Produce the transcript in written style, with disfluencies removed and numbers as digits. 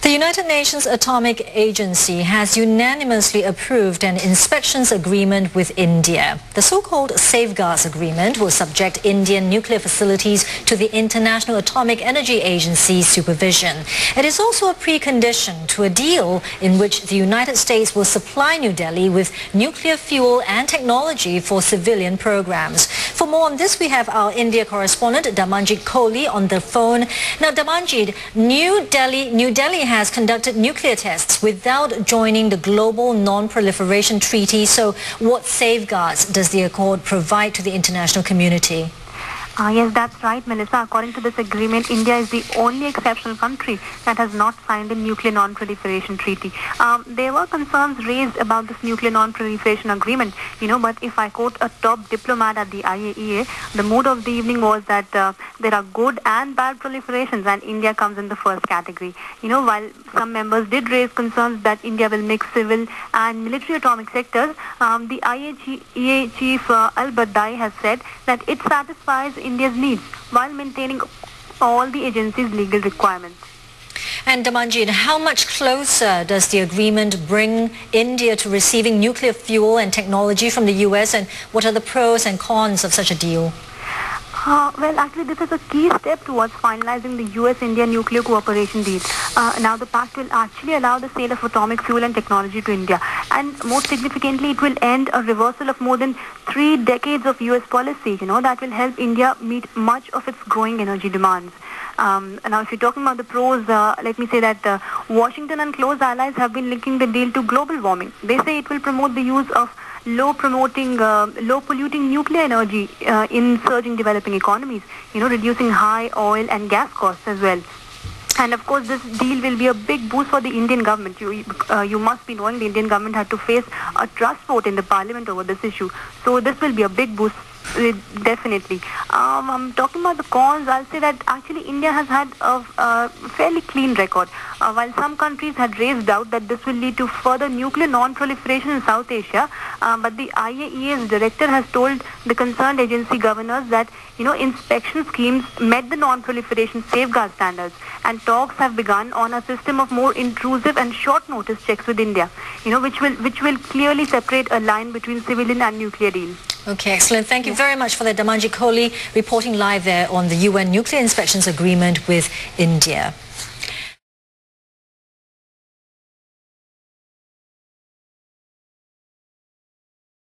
The United Nations Atomic Agency has unanimously approved an inspections agreement with India. The so-called Safeguards Agreement will subject Indian nuclear facilities to the International Atomic Energy Agency's supervision. It is also a precondition to a deal in which the United States will supply New Delhi with nuclear fuel and technology for civilian programs. For more on this, we have our India correspondent Damanjit Kohli on the phone. Now, Damanjit, New Delhi has conducted nuclear tests without joining the Global Non-Proliferation Treaty. So what safeguards does the accord provide to the international community? Yes, that's right, Melissa. According to this agreement, India is the only exceptional country that has not signed a nuclear non-proliferation treaty. There were concerns raised about this nuclear non-proliferation agreement, but if I quote a top diplomat at the IAEA, the mood of the evening was that there are good and bad proliferations and India comes in the first category. While some members did raise concerns that India will mix civil and military atomic sectors, the IAEA chief Albert Dai has said that it satisfies India's needs while maintaining all the agency's legal requirements. And Damanjit, how much closer does the agreement bring India to receiving nuclear fuel and technology from the US, and what are the pros and cons of such a deal? Well, actually, this is a key step towards finalizing the US-India nuclear cooperation deal. Now, the pact will actually allow the sale of atomic fuel and technology to India. And most significantly, it will end a reversal of more than 3 decades of US policy, that will help India meet much of its growing energy demands. Now, if you're talking about the pros, let me say that Washington and close allies have been linking the deal to global warming. They say it will promote the use of low polluting nuclear energy in surging developing economies, reducing high oil and gas costs as well. And of course, this deal will be a big boost for the Indian government. You must be knowing the Indian government had to face a trust vote in the parliament over this issue. So this will be a big boost. Definitely. I'm talking about the cons. I'll say that actually India has had a fairly clean record. While some countries had raised doubt that this will lead to further nuclear non-proliferation in South Asia, but the IAEA's director has told the concerned agency governors that inspection schemes met the non-proliferation safeguard standards, and talks have begun on a system of more intrusive and short notice checks with India, which will clearly separate a line between civilian and nuclear deals. Okay, excellent. Thank you very much for that, Damanjit Kohli, reporting live there on the UN Nuclear Inspections Agreement with India.